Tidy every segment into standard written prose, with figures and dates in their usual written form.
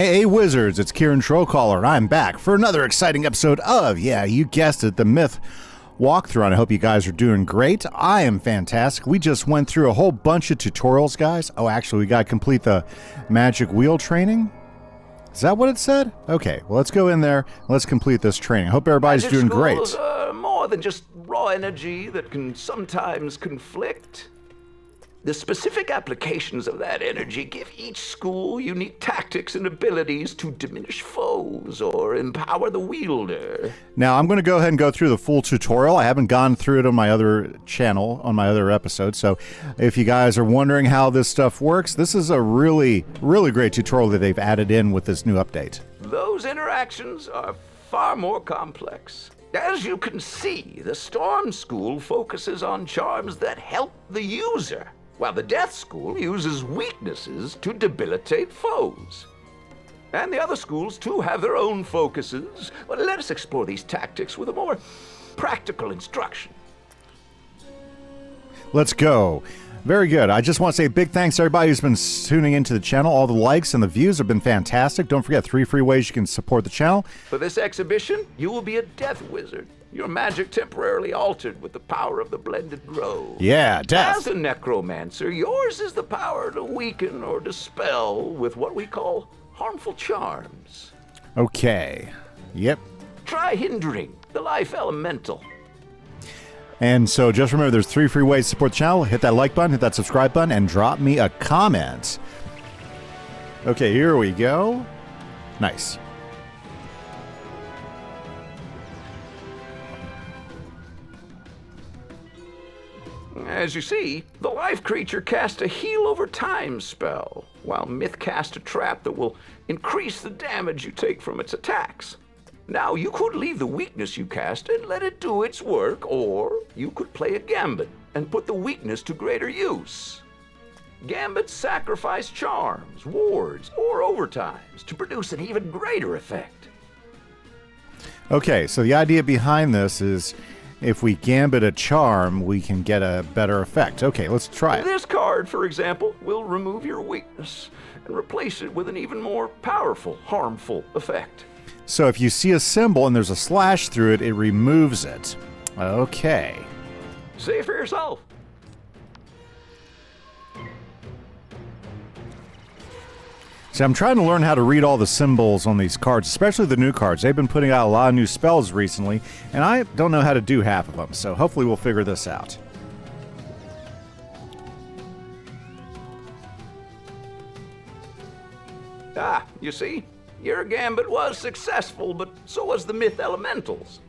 Hey Wizards, it's Kieran Trollcaller, and I'm back for another exciting episode of, yeah, you guessed it, the Myth walkthrough, and I hope you guys are doing great. I am fantastic. We just went through a whole bunch of tutorials, guys. Oh, actually, we got to complete the magic wheel training. Is that what it said? Okay, well, let's go in there. Let's complete this training. Hope everybody's doing great. Magic schools are more than just raw energy that can sometimes conflict. The specific applications of that energy give each school unique tactics and abilities to diminish foes or empower the wielder. Now, I'm going to go ahead and go through the full tutorial. I haven't gone through it on my other channel, on my other episode, so if you guys are wondering how this stuff works, this is a really, really great tutorial that they've added in with this new update. Those interactions are far more complex. As you can see, the Storm School focuses on charms that help the user, while the Death School uses weaknesses to debilitate foes. And the other schools, too, have their own focuses. Well, let us explore these tactics with a more practical instruction. Let's go. Very good. I just want to say a big thanks to everybody who's been tuning into the channel. All the likes and the views have been fantastic. Don't forget 3 free ways you can support the channel. For this exhibition, you will be a Death Wizard. Your magic temporarily altered with the power of the blended grove. Yeah, death. As a necromancer, yours is the power to weaken or dispel with what we call harmful charms. Okay. Yep. Try hindering the life elemental. And so just remember, there's 3 free ways to support the channel. Hit that like button, hit that subscribe button, and drop me a comment. Okay, here we go. Nice. As you see, the life creature cast a heal over time spell, while Myth cast a trap that will increase the damage you take from its attacks. Now, you could leave the weakness you cast and let it do its work, or you could play a gambit and put the weakness to greater use. Gambits sacrifice charms, wards, or overtimes to produce an even greater effect. Okay, so the idea behind this is if we gambit a charm, we can get a better effect. Okay, let's try it. This card, for example, will remove your weakness and replace it with an even more powerful, harmful effect. So if you see a symbol and there's a slash through it, it removes it. Okay. See it for yourself. See, I'm trying to learn how to read all the symbols on these cards, especially the new cards. They've been putting out a lot of new spells recently, and I don't know how to do half of them, so hopefully we'll figure this out. Ah, you see? Your gambit was successful, but so was the Myth Elementals.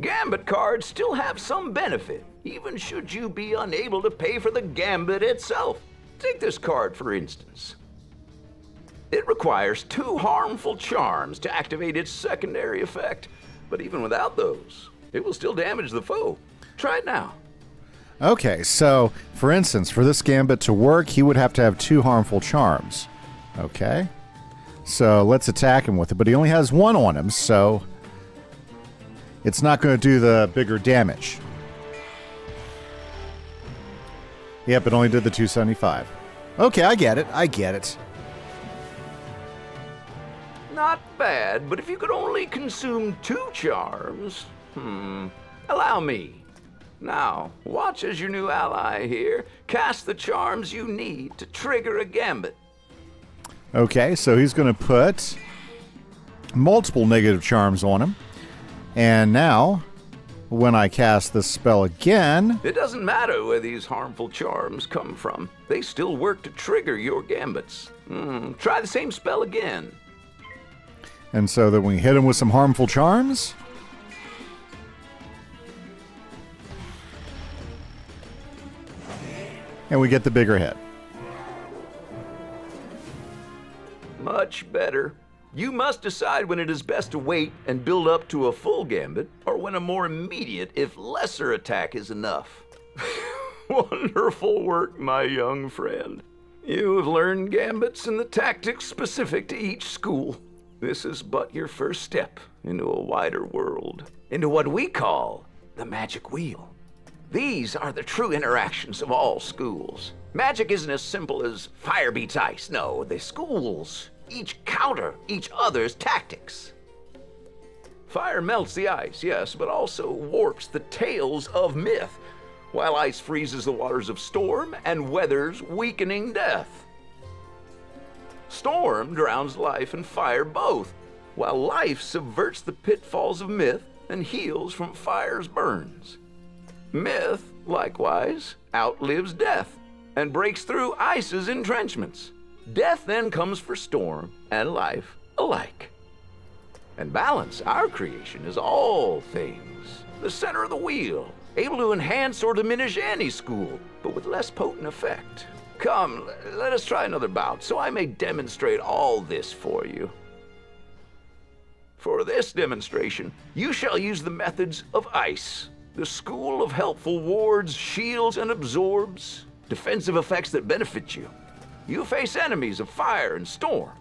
Gambit cards still have some benefit, even should you be unable to pay for the gambit itself. Take this card, for instance. It requires 2 harmful charms to activate its secondary effect, but even without those, it will still damage the foe. Try it now. Okay, so, for instance, for this gambit to work, he would have to have 2 harmful charms. Okay. So let's attack him with it, but he only has 1 on him, so it's not going to do the bigger damage. Yep, it only did the 275. Okay, I get it. Not bad, but if you could only consume 2 charms, allow me. Now, watch as your new ally here cast the charms you need to trigger a gambit. Okay, so he's going to put multiple negative charms on him. And now, when I cast this spell again... It doesn't matter where these harmful charms come from. They still work to trigger your gambits. Try the same spell again. And so then we hit him with some harmful charms. And we get the bigger hit. Much better. You must decide when it is best to wait and build up to a full gambit, or when a more immediate, if lesser attack is enough. Wonderful work, my young friend. You have learned gambits and the tactics specific to each school. This is but your first step into a wider world, into what we call the magic wheel. These are the true interactions of all schools. Magic isn't as simple as fire beats ice. No, the schools each counter each other's tactics. Fire melts the ice, yes, but also warps the tales of myth, while ice freezes the waters of storm and weathers weakening death. Storm drowns life and fire both, while life subverts the pitfalls of myth and heals from fire's burns. Myth, likewise, outlives death and breaks through ice's entrenchments. Death then comes for storm and life alike. And balance, our creation, is all things, the center of the wheel, able to enhance or diminish any school, but with less potent effect. Come, let us try another bout, so I may demonstrate all this for you. For this demonstration, you shall use the methods of ice, the school of helpful wards, shields, and absorbs, defensive effects that benefit you. You face enemies of fire and storm.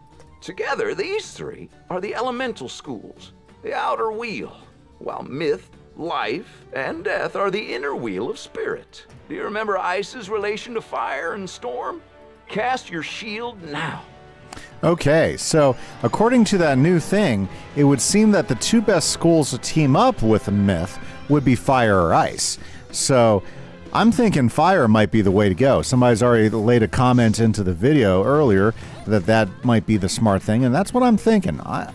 Together, these three are the elemental schools, the outer wheel, while myth, life, and death are the inner wheel of spirit. Do you remember ice's relation to fire and storm? Cast your shield now. Okay, so according to that new thing, it would seem that the two best schools to team up with a myth would be fire or ice. So I'm thinking fire might be the way to go. Somebody's already laid a comment into the video earlier that might be the smart thing, and that's what I'm thinking. I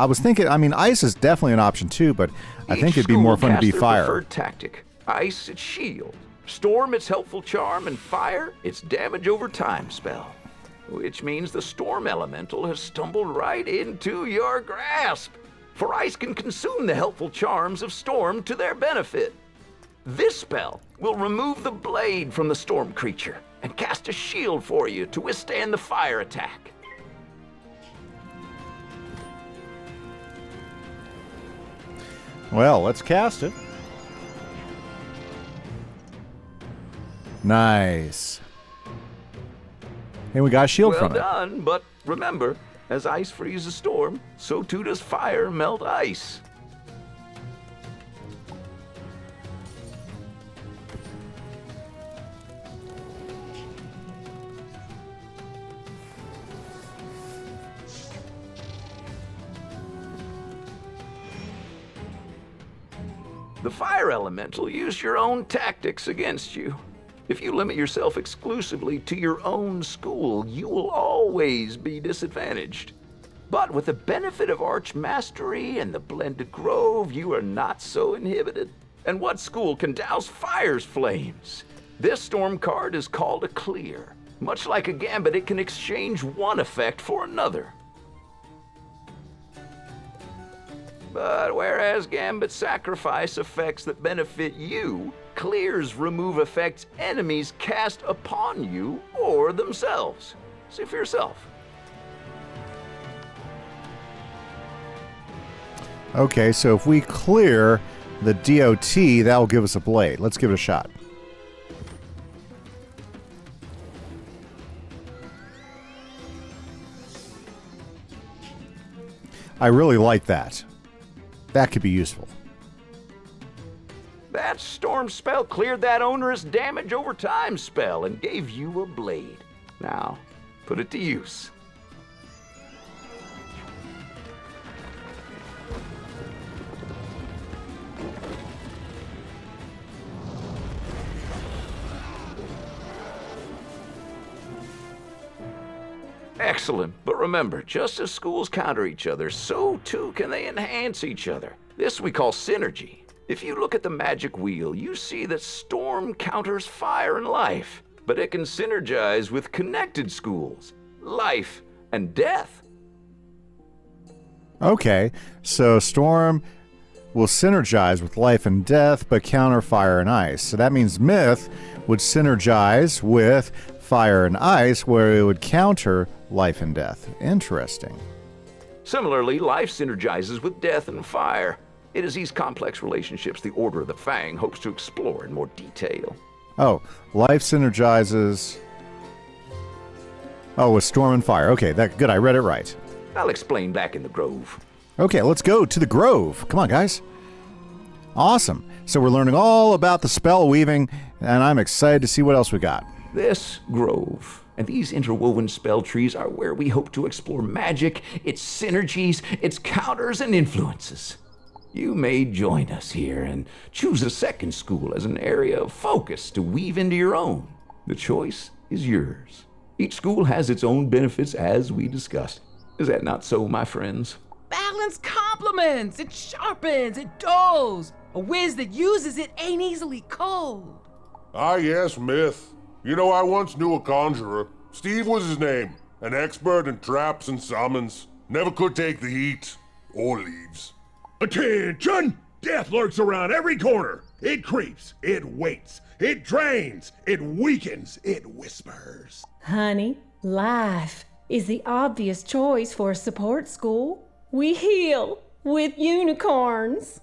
was thinking, ice is definitely an option too, but I think it'd be more fun to be fire. Preferred tactic. Ice, its shield. Storm, its helpful charm, and fire, its damage over time spell. Which means the storm elemental has stumbled right into your grasp. For ice can consume the helpful charms of storm to their benefit. This spell will remove the blade from the storm creature and cast a shield for you to withstand the fire attack. Well, let's cast it. Nice. And we got a shield from it. Well done, but remember, as ice freezes storm, so too does fire melt ice. The fire elemental used your own tactics against you. If you limit yourself exclusively to your own school, you will always be disadvantaged. But with the benefit of arch mastery and the blended grove, you are not so inhibited. And what school can douse fire's flames? This storm card is called a clear. Much like a gambit, it can exchange one effect for another. But whereas gambits sacrifice effects that benefit you, clears remove effects enemies cast upon you or themselves. See for yourself. Okay, so if we clear the DOT, that will give us a blade. Let's give it a shot. I really like that. That could be useful. That storm spell cleared that onerous damage over time spell and gave you a blade. Now, put it to use. Excellent, but remember, just as schools counter each other, so too can they enhance each other. This we call synergy. If you look at the magic wheel, you see that storm counters fire and life, but it can synergize with connected schools, life and death. Okay, so storm will synergize with life and death, but counter fire and ice. So that means myth would synergize with fire and ice, where it would counter life and death. Interesting. Similarly, life synergizes with death and fire. It is these complex relationships the Order of the Fang hopes to explore in more detail. Oh, life synergizes... Oh, with storm and fire. Okay, good. I read it right. I'll explain back in the grove. Okay, let's go to the grove. Come on, guys. Awesome. So we're learning all about the spell weaving, and I'm excited to see what else we got. This grove, And these interwoven spell trees are where we hope to explore magic, its synergies, its counters and influences. You may join us here and choose a second school as an area of focus to weave into your own. The choice is yours. Each school has its own benefits, as we discussed. Is that not so, my friends? Balance complements, it sharpens, it dulls. A whiz that uses it ain't easily cold. Ah, yes, Myth. You know, I once knew a conjurer. Steve was his name. An expert in traps and summons. Never could take the heat. Or leaves. Attention! Death lurks around every corner. It creeps, it waits, it drains, it weakens, it whispers. Honey, life is the obvious choice for a support school. We heal with unicorns.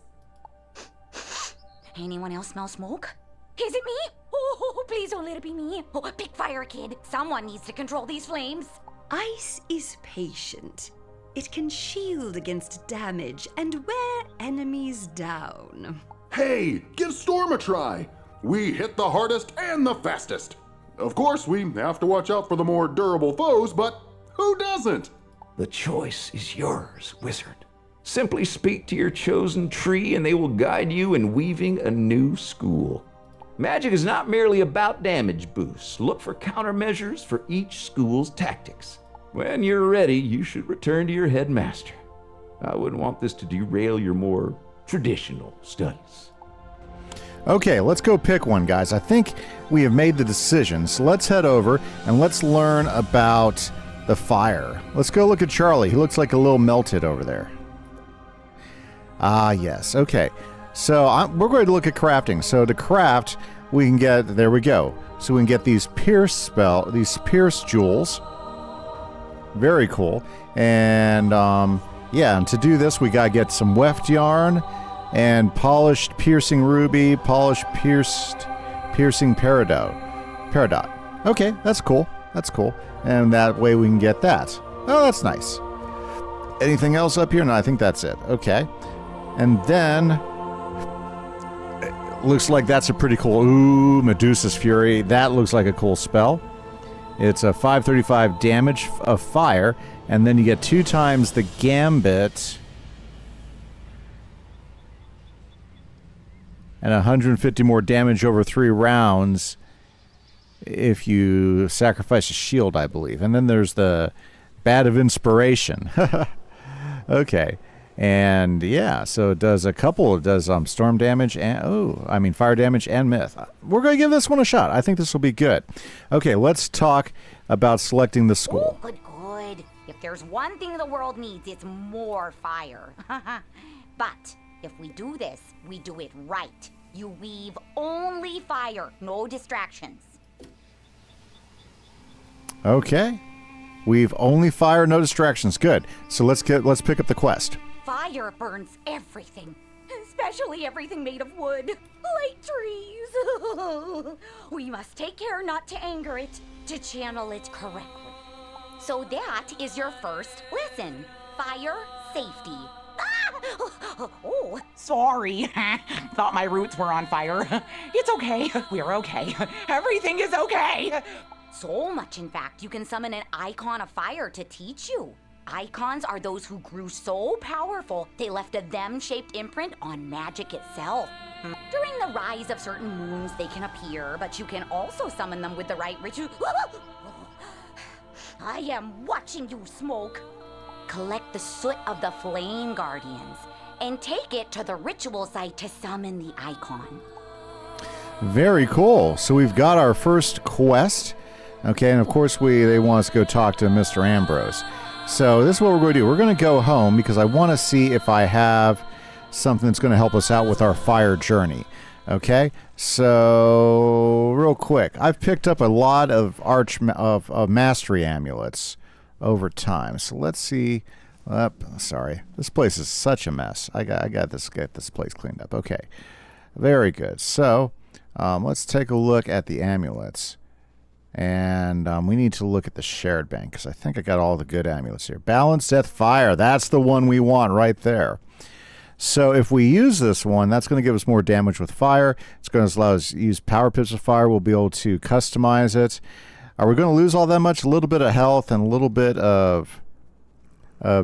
Anyone else smell smoke? Is it me? Oh, please don't let it be me. Oh, pick fire, kid. Someone needs to control these flames. Ice is patient. It can shield against damage and wear enemies down. Hey, give Storm a try. We hit the hardest and the fastest. Of course, we have to watch out for the more durable foes, but who doesn't? The choice is yours, wizard. Simply speak to your chosen tree and they will guide you in weaving a new school. Magic is not merely about damage boosts. Look for countermeasures for each school's tactics. When you're ready, you should return to your headmaster. I wouldn't want this to derail your more traditional studies. Okay, let's go pick one, guys. I think we have made the decision, so let's head over and let's learn about the fire. Let's go look at Charlie. He looks like a little melted over there. Ah, yes. Okay. So we're going to look at crafting. So to craft, we can get, there we go. So we can get these pierce jewels. Very cool. And yeah, and to do this, we got to get some weft yarn and polished piercing ruby, polished piercing peridot. Okay, that's cool. That's cool. And that way we can get that. Oh, that's nice. Anything else up here? No, I think that's it. Okay. And then it looks like that's a pretty cool. Ooh, Medusa's Fury. That looks like a cool spell. It's a 535 damage of fire, and then you get 2 times the gambit and 150 more damage over 3 rounds if you sacrifice a shield, I believe. And then there's the Bat of Inspiration. Okay. And yeah, so it does storm damage and fire damage and myth. We're going to give this one a shot. I think this will be good. Okay, let's talk about selecting the school. Oh, good. If there's one thing the world needs, it's more fire. But if we do this, we do it right. You weave only fire, no distractions. Okay. We've only fire, no distractions. Good. So let's pick up the quest. Fire burns everything, especially everything made of wood, like trees. We must take care not to anger it, to channel it correctly. So that is your first lesson, fire safety. Oh, sorry. Thought my roots were on fire. It's okay. We're okay. Everything is okay. So much, in fact, you can summon an icon of fire to teach you. Icons are those who grew so powerful they left a them-shaped imprint on magic itself. During the rise of certain moons, they can appear, but you can also summon them with the right ritual. I am watching you, Smoke. Collect the soot of the Flame Guardians and take it to the ritual site to summon the icon. Very cool. So we've got our first quest. Okay, and of course they want us to go talk to Mr. Ambrose. So this is what we're going to do. We're going to go home because I want to see if I have something that's going to help us out with our fire journey. Okay, so real quick, I've picked up a lot of mastery amulets over time. So let's see. Sorry, this place is such a mess. I got this. Get this place cleaned up. Okay, very good. So let's take a look at the amulets. And we need to look at the shared bank because I think I got all the good amulets here. Balance, Death, Fire. That's the one we want right there. So if we use this one, that's going to give us more damage with fire. It's going to allow us to use Power Pips of Fire. We'll be able to customize it. Are we going to lose all that much? A little bit of health and a little bit of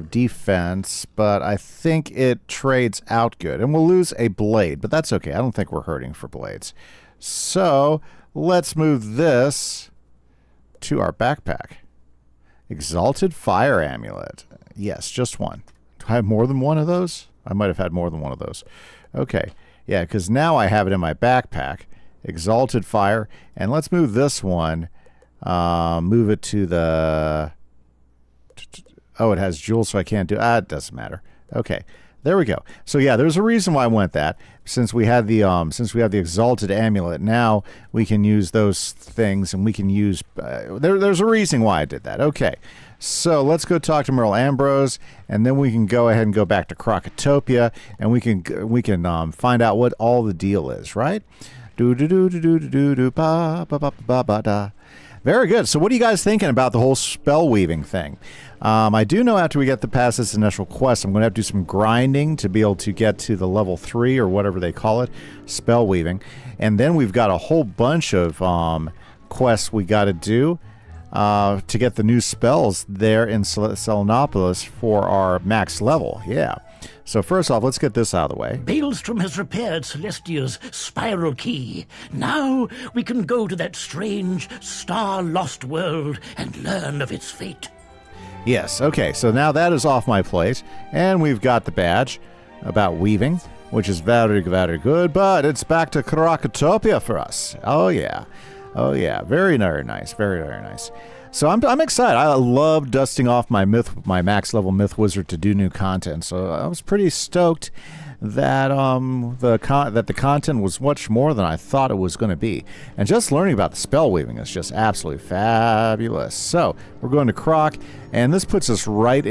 defense, but I think it trades out good. And we'll lose a blade, but that's okay. I don't think we're hurting for blades. So let's move this to our backpack. Exalted Fire Amulet. Yes, just one. Do I have more than one of those? I might have had more than one of those. Okay. Yeah, because now I have it in my backpack. Exalted Fire. And let's move this one. Move it to the... Oh, it has jewels, so I can't do... it doesn't matter. Okay. There we go. So yeah, there's a reason why I went that. Since we had the Exalted Amulet, now we can use those things, and we can use... there's a reason why I did that. Okay. So let's go talk to Merle Ambrose, and then we can go ahead and go back to Krokotopia, and we can find out what all the deal is, right? Do do do do do do do ba ba ba ba ba da. Very good. So what are you guys thinking about the whole spell weaving thing? I do know after we get past this initial quest, I'm going to have to do some grinding to be able to get to the level 3 or whatever they call it, spell weaving. And then we've got a whole bunch of quests we got to do to get the new spells there in Selenopolis for our max level. Yeah. So first off, let's get this out of the way. Baelstrom has repaired Celestia's spiral key. Now we can go to that strange, star-lost world and learn of its fate. Yes, okay, so now that is off my plate, and we've got the badge about weaving, which is very, very good, but it's back to Krokotopia for us. Oh, yeah. Oh, yeah. Very, very nice. Very, very nice. So I'm excited. I love dusting off my max level myth wizard to do new content. So I was pretty stoked that the content was much more than I thought it was going to be. And just learning about the spell weaving is just absolutely fabulous. So we're going to Krok, and this puts us right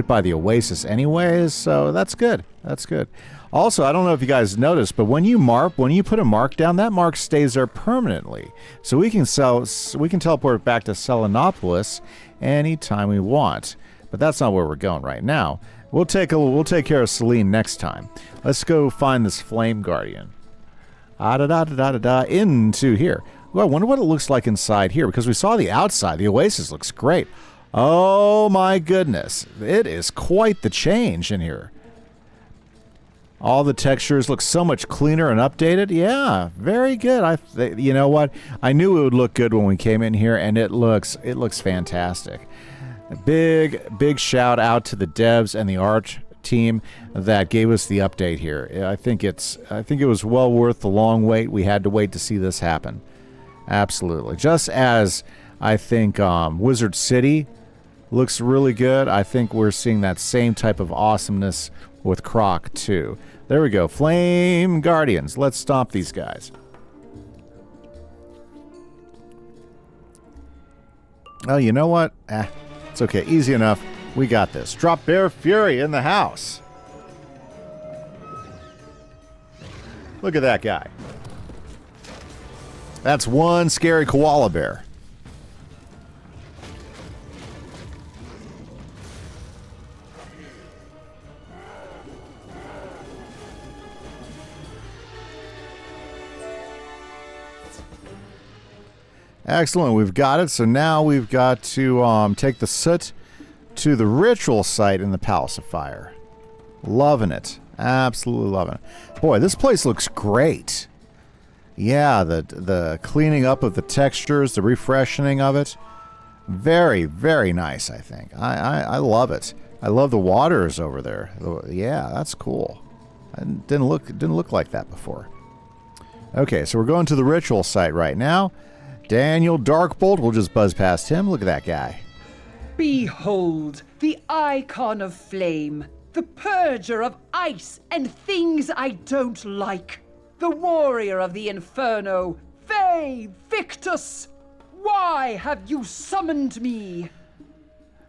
by the oasis anyways. So that's good. That's good. Also, I don't know if you guys noticed, but when you put a mark down, that mark stays there permanently. So we can teleport back to Selenopolis anytime we want. But that's not where we're going right now. We'll take care of Celine next time. Let's go find this Flame Guardian. Into here. Ooh, I wonder what it looks like inside here, because we saw the outside. The oasis looks great. Oh my goodness. It is quite the change in here. All the textures look so much cleaner and updated. Yeah, very good. You know what? I knew it would look good when we came in here, and it looks fantastic. A big shout out to the devs and the art team that gave us the update here. I think it was well worth the long wait. We had to wait to see this happen. Absolutely. Just as I think Wizard City looks really good, I think we're seeing that same type of awesomeness with Krok too. There we go. Flame Guardians. Let's stomp these guys. Oh, you know what? It's okay. Easy enough. We got this. Drop Bear Fury in the house. Look at that guy. That's one scary koala bear. Excellent, we've got it. So now we've got to take the soot to the ritual site in the Palace of Fire. Loving it. Absolutely loving it. Boy, this place looks great. Yeah, the cleaning up of the textures, the refreshing of it. Very, very nice, I think. I love it. I love the waters over there. Yeah, that's cool. It didn't look like that before. Okay, so we're going to the ritual site right now. Daniel Darkbolt, we'll just buzz past him. Look at that guy. Behold, the icon of flame, the purger of ice and things I don't like, the warrior of the inferno, Ve Victus! Why have you summoned me?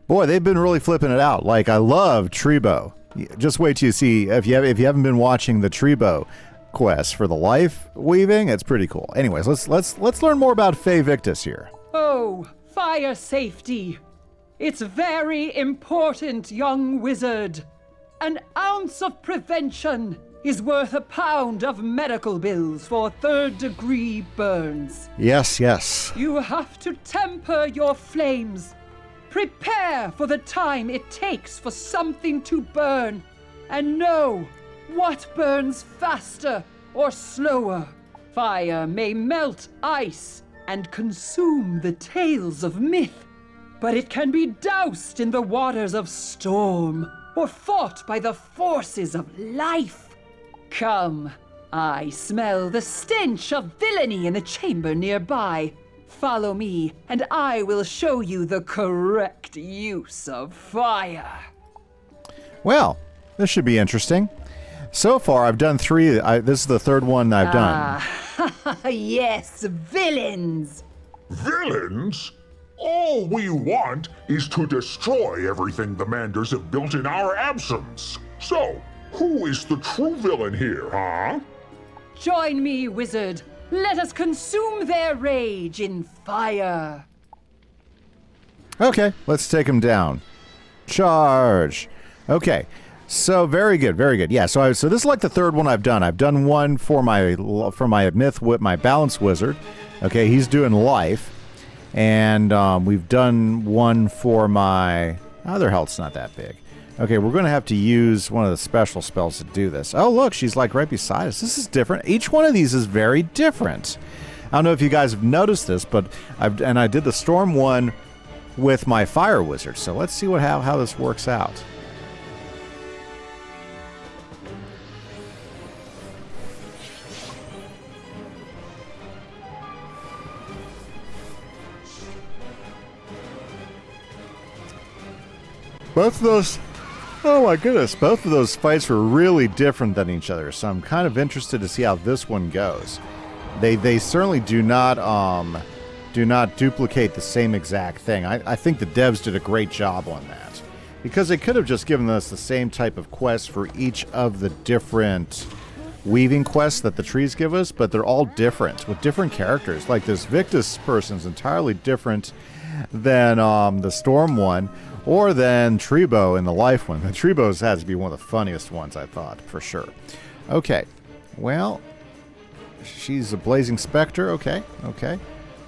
Boy, they've been really flipping it out. Like, I love Trebo. Just wait till you see, if you haven't been watching the Trebo quest for the life weaving, it's pretty cool. Anyways, let's learn more about Ve Victus here. Oh, fire safety. It's very important, young wizard. An ounce of prevention is worth a pound of medical bills for third-degree burns. Yes, yes. You have to temper your flames. Prepare for the time it takes for something to burn, and know what burns faster or slower. Fire may melt ice and consume the tales of myth, but it can be doused in the waters of storm or fought by the forces of life. Come, I smell the stench of villainy in the chamber nearby. Follow me, and I will show you the correct use of fire. Well, this should be interesting. So far, I've done 3. This is the 3rd one I've done. Yes, villains. Villains? All we want is to destroy everything the Manders have built in our absence. So, who is the true villain here, huh? Join me, wizard. Let us consume their rage in fire. Okay, let's take them down. Charge. Okay, so very good, very good. Yeah, so this is like the 3rd one I've done. I've done one for my myth with my balance wizard. Okay, he's doing life, and we've done one for my their health's not that big. Okay, we're going to have to use one of the special spells to do this. Oh, look, she's like right beside us. This is different. Each one of these is very different. I don't know if you guys have noticed this, but I did the storm one with my fire wizard. So let's see how this works out. Both of those, oh my goodness, both of those fights were really different than each other. So I'm kind of interested to see how this one goes. They certainly do not duplicate the same exact thing. I think the devs did a great job on that, because they could have just given us the same type of quest for each of the different weaving quests that the trees give us, but they're all different with different characters. Like this Victus person's entirely different than the Storm one, or than Trebo in the Life one. The Trebo's has to be one of the funniest ones, I thought, for sure. Okay, well, she's a Blazing Spectre. Okay.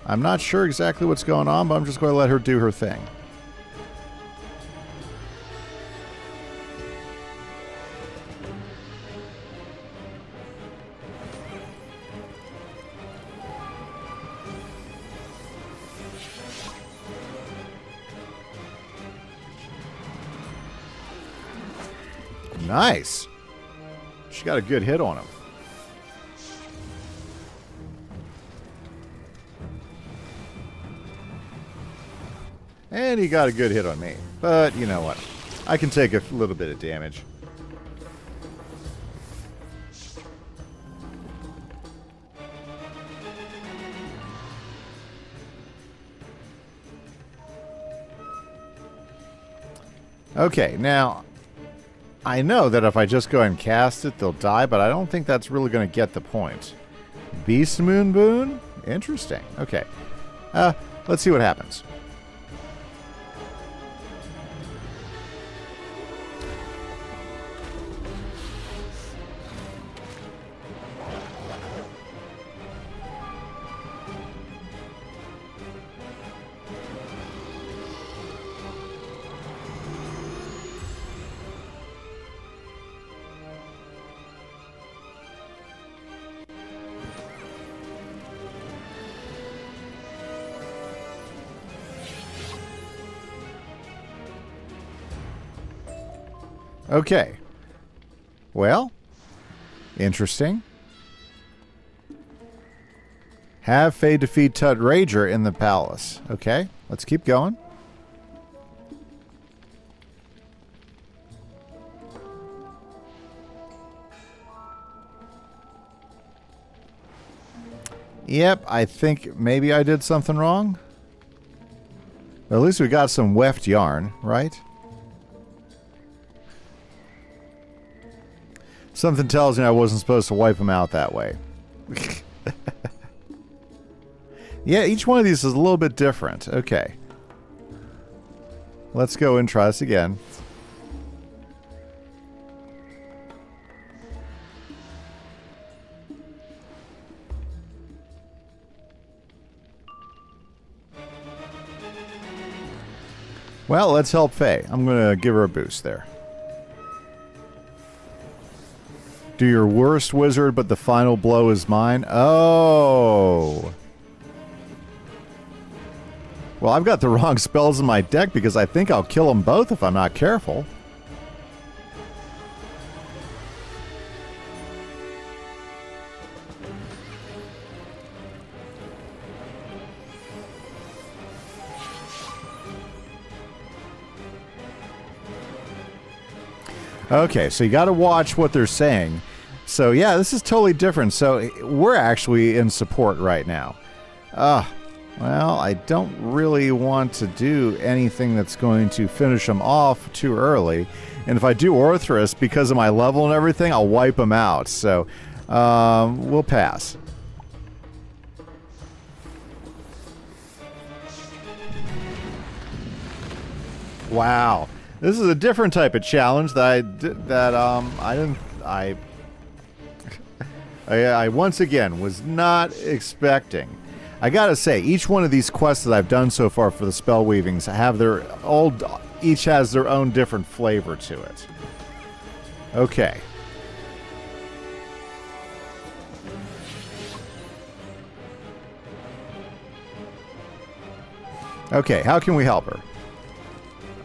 I'm not sure exactly what's going on, but I'm just going to let her do her thing. Nice. She got a good hit on him. And he got a good hit on me. But you know what? I can take a little bit of damage. Okay, now I know that if I just go and cast it, they'll die, but I don't think that's really going to get the point. Beast Moon Boon? Interesting. Okay. Let's see what happens. Okay. Well, interesting. Have Faye defeat Tut Rager in the palace. Okay, let's keep going. Yep, I think maybe I did something wrong. But at least we got some weft yarn, right? Something tells me I wasn't supposed to wipe them out that way. Yeah, each one of these is a little bit different. Okay. Let's go and try this again. Well, let's help Faye. I'm going to give her a boost there. Do your worst, wizard, but the final blow is mine. Oh. Well, I've got the wrong spells in my deck because I think I'll kill them both if I'm not careful. Okay, so you got to watch what they're saying. So yeah, this is totally different. So we're actually in support right now. Well, I don't really want to do anything that's going to finish them off too early. And if I do Orthrus, because of my level and everything, I'll wipe them out. So we'll pass. Wow. This is a different type of challenge that I once again was not expecting. I gotta say, each one of these quests that I've done so far for the spell weavings have each has their own different flavor to it. Okay. Okay, how can we help her?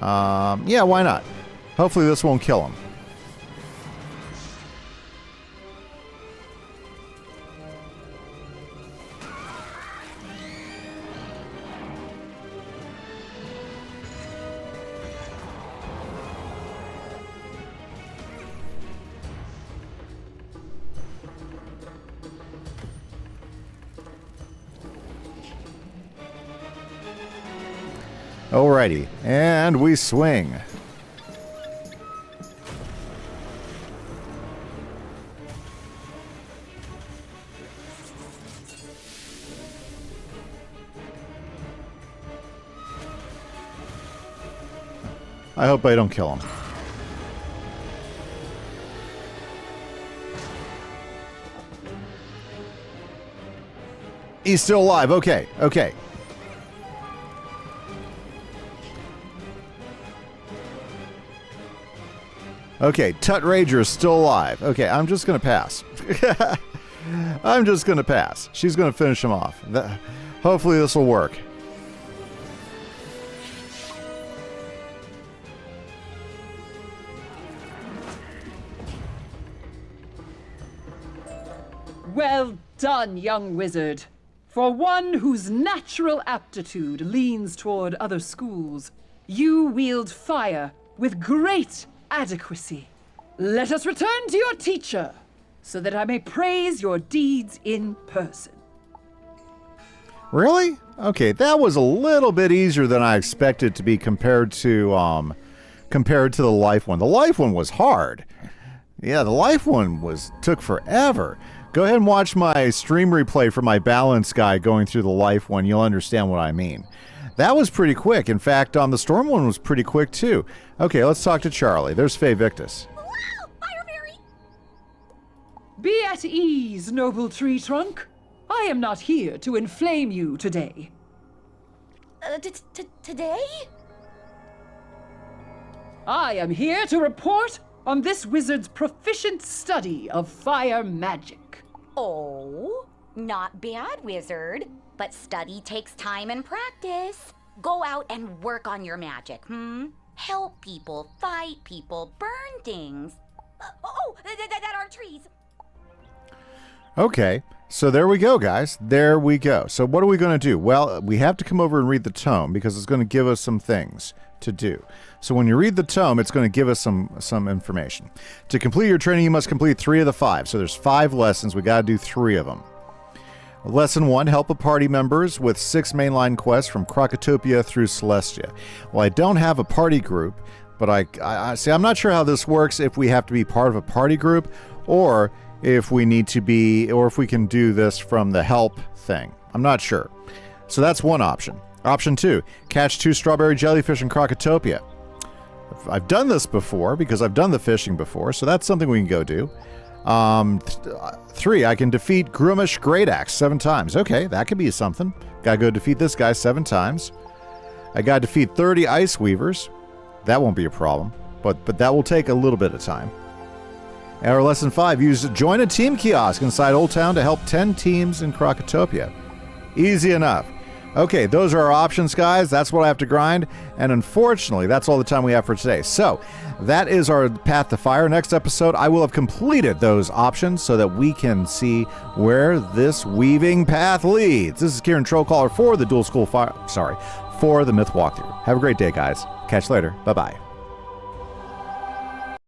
Yeah, why not? Hopefully this won't kill him. Alrighty, and we swing. I hope I don't kill him. He's still alive. Okay, okay. Okay, Tut Rager is still alive. Okay, I'm just going to pass. I'm just going to pass. She's going to finish him off. Hopefully this will work. Well done, young wizard. For one whose natural aptitude leans toward other schools, you wield fire with great adequacy. Let us return to your teacher, so that I may praise your deeds in person. Really? Okay, that was a little bit easier than I expected to be compared to the life one. The life one was hard. Yeah, the life one took forever. Go ahead and watch my stream replay for my balance guy going through the life one. You'll understand what I mean. That was pretty quick. In fact, the storm one was pretty quick too. Okay, let's talk to Charlie. There's Faye Victus. Fire Fairy! Be at ease, noble tree trunk. I am not here to inflame you today. Today? I am here to report on this wizard's proficient study of fire magic. Oh, not bad, wizard. But study takes time and practice. Go out and work on your magic, Help people, fight people, burn things. That aren't trees. Okay, so there we go, guys. There we go. So what are we going to do? Well, we have to come over and read the tome because it's going to give us some things to do. So when you read the tome, it's going to give us some information. To complete your training, you must complete 3 of the 5. So there's 5 lessons. We got to do 3 of them. Lesson 1, help a party members with 6 mainline quests from Krokotopia through Celestia. Well, I don't have a party group, but I see. I'm not sure how this works, if we have to be part of a party group or if we need to be, or if we can do this from the help thing. I'm not sure. So that's one option. Option 2, catch 2 strawberry jellyfish in Krokotopia. I've done this before because I've done the fishing before, so that's something we can go do. 3, I can defeat Grumish Great Axe 7 times. Okay, that could be something. Gotta go defeat this guy 7 times. I got to defeat 30 Ice Weavers. That won't be a problem, but that will take a little bit of time. And our lesson 5, use join a team kiosk inside Old Town to help 10 teams in Krokotopia. Easy enough. Okay, those are our options, guys. That's what I have to grind. And unfortunately, that's all the time we have for today. So that is our path to fire. Next episode, I will have completed those options so that we can see where this weaving path leads. This is Kieran Trollcaller for the Dual School for the Myth Walkthrough. Have a great day, guys. Catch you later. Bye-bye.